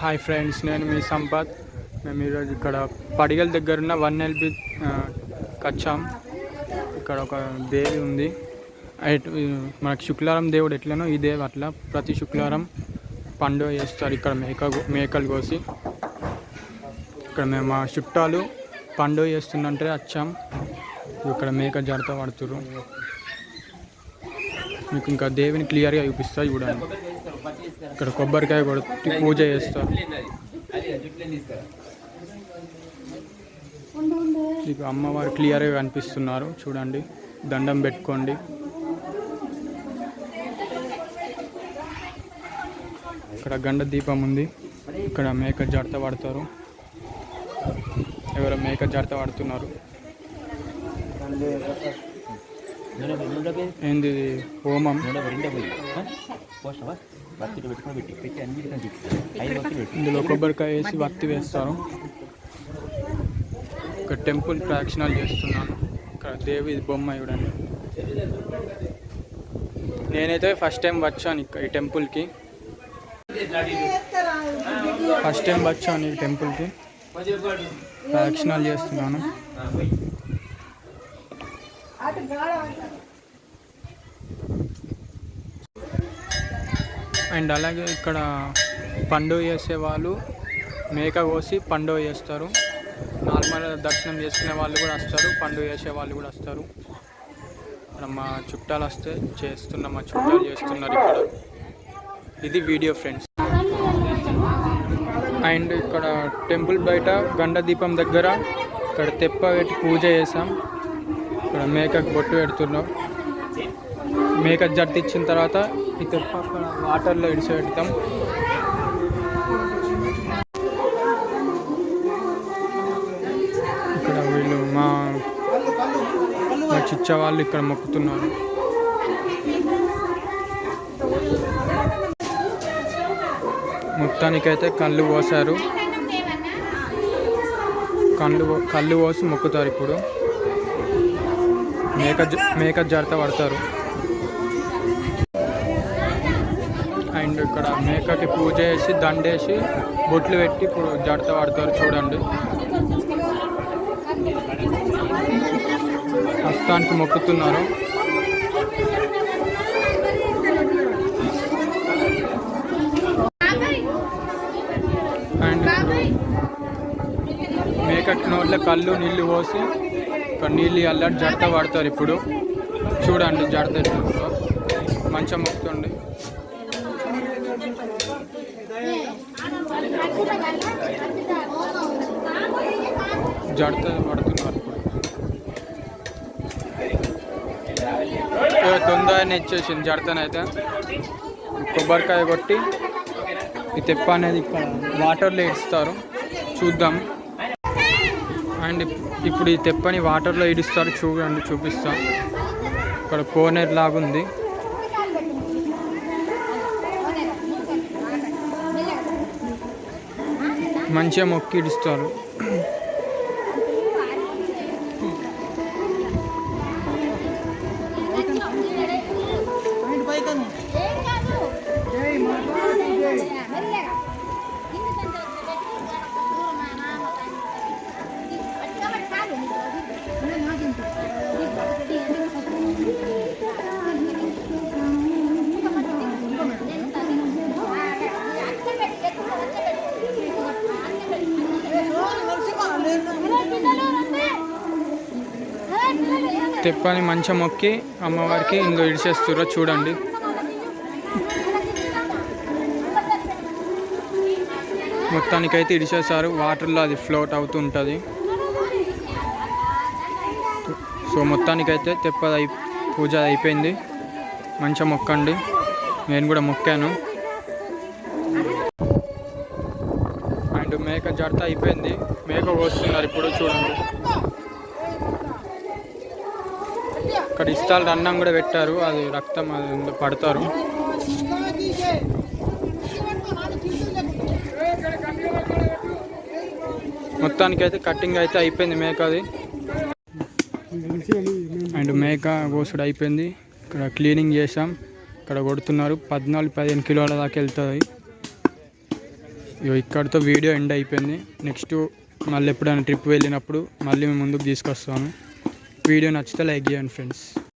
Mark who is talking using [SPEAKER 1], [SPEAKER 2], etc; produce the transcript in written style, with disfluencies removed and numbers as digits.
[SPEAKER 1] Hi friends, నేను మీ సంపత్. మేము ఈరోజు ఇక్కడ పడిగల దగ్గర ఉన్న 1LB కచ్చాం. ఇక్కడ ఒక దేవి ఉంది. మనకి శుక్రవారం దేవుడు ఎట్లనో ఈ దేవి అట్లా ప్రతి శుక్రవారం పండుగ చేస్తారు. ఇక్కడ మేకలు కోసి ఇక్కడ మేము మా చుట్టాలు పండుగ చేస్తుందంటే వచ్చాం. ఇక్కడ మేక జాగ్రత్త పడుతుర్రు. మీకు ఇంకా దేవిని క్లియర్గా చూపిస్తా చూడండి. ఇక్కడ కొబ్బరికాయ కొట్టి పూజ చేస్తారు. మీకు అమ్మవారు క్లియర్గా కనిపిస్తున్నారు చూడండి. దండం పెట్టుకోండి. ఇక్కడ గండ దీపం ఉంది. ఇక్కడ మేక జాగ్రత్త పడతారు. ఎవరో మేక జాగ్రత్త పడుతున్నారు. ఏంది హోమం. ఇందులో కొబ్బరికాయ వేసి వత్తి వేస్తారు. ఇక్కడ టెంపుల్ ప్రదక్షిణాలు చేస్తున్నాను. ఇక్కడ దేవి బొమ్మ చూడండి. నేనైతే ఫస్ట్ టైం వచ్చాను ఈ టెంపుల్కి. ప్రదక్షిణాలు చేస్తున్నాను. అండ్ అలాగే ఇక్కడ పండుగ చేసే వాళ్ళు మేక కోసి పండుగ చేస్తారు. నార్మల్ దర్శనం చేసుకునే వాళ్ళు కూడా వస్తారు, పండుగ చేసే వాళ్ళు కూడా వస్తారు. ఇక్కడ మా చుట్టాలు వస్తే మా చుట్టాలు చేస్తున్నారు ఇక్కడ. ఇది వీడియో ఫ్రెండ్స్. అండ్ ఇక్కడ టెంపుల్ బయట గండ దీపం దగ్గర ఇక్కడ తెప్ప పెట్టి పూజ చేసాం. ఇక్కడ మేకకు బొట్టు పెడుతున్నాం. మేక జట్టు ఇచ్చిన తర్వాత ఈ తెప్ప అక్కడ వాటర్లో ఇడిచి పెడతాం. ఇక్కడ వీళ్ళు మా చిచ్చ వాళ్ళు ఇక్కడ మొక్కుతున్నారు. మొత్తానికైతే కళ్ళు పోసారు. కళ్ళు పోసి మొక్కుతారు. ఇప్పుడు మేక జాగ్రత్త పడతారు. అండ్ ఇక్కడ మేకకి పూజ చేసి దండేసి బొట్లు పెట్టి ఇప్పుడు జాగ్రత్త పడతారు చూడండి. హస్తానికి మొక్కుతున్నారు. అండ్ ఇప్పుడు మేక నోట్ల కళ్ళు నీళ్ళు పోసి ఇక్కడ నీళ్ళు అల్లటి జాగ్రత్త పడతారు. ఇప్పుడు చూడండి జాగ్రత్త మంచిగా మొక్కుతుంది. జాగ్రత్త పడుతున్నారు. తొందరగా ఇచ్చేసింది జాగ్రత్తనైతే. కొబ్బరికాయ కొట్టి ఈ తెప్ప అనేది ఇక్కడ వాటర్లో ఇడుస్తారు. చూద్దాం. అండ్ ఇప్పుడు ఈ తెప్పని వాటర్లో ఇడుస్తారు చూడండి, చూపిస్తాం. ఇక్కడ కోనేరు లాగుంది. మంచిగా మొక్కి ఇడుస్తారు. తెప్పని మంచిగా మొక్కి అమ్మవారికి ఇందులో ఇడిచేస్తుర్రో చూడండి. మొత్తానికైతే ఇడిచేసారు. వాటర్లో అది ఫ్లోట్ అవుతూ ఉంటుంది. సో మొత్తానికైతే తెప్ప పూజ అయిపోయింది. మంచిగా మొక్కండి. నేను కూడా మొక్కాను. అండ్ మేక జడత అయిపోయింది. మేక కోస్తున్నారు ఇప్పుడు చూడండి. ఇక్కడ ఇష్టాలు అన్నం కూడా పెట్టారు. అది రక్తం అది పడతారు. మొత్తానికైతే కటింగ్ అయితే అయిపోయింది మేకది. అండ్ మేక కోసుడు అయిపోయింది. ఇక్కడ క్లీనింగ్ చేసాం. ఇక్కడ కొడుతున్నారు. 14-15 కిలోల దాకా వెళ్తుంది. ఇక్కడితో వీడియో ఎండ్ అయిపోయింది. నెక్స్ట్ మళ్ళీ ఎప్పుడైనా ట్రిప్ వెళ్ళినప్పుడు మళ్ళీ మేము ముందుకు తీసుకొస్తాను. వీడియో నచ్చితే లైక్ చేయండి ఫ్రెండ్స్.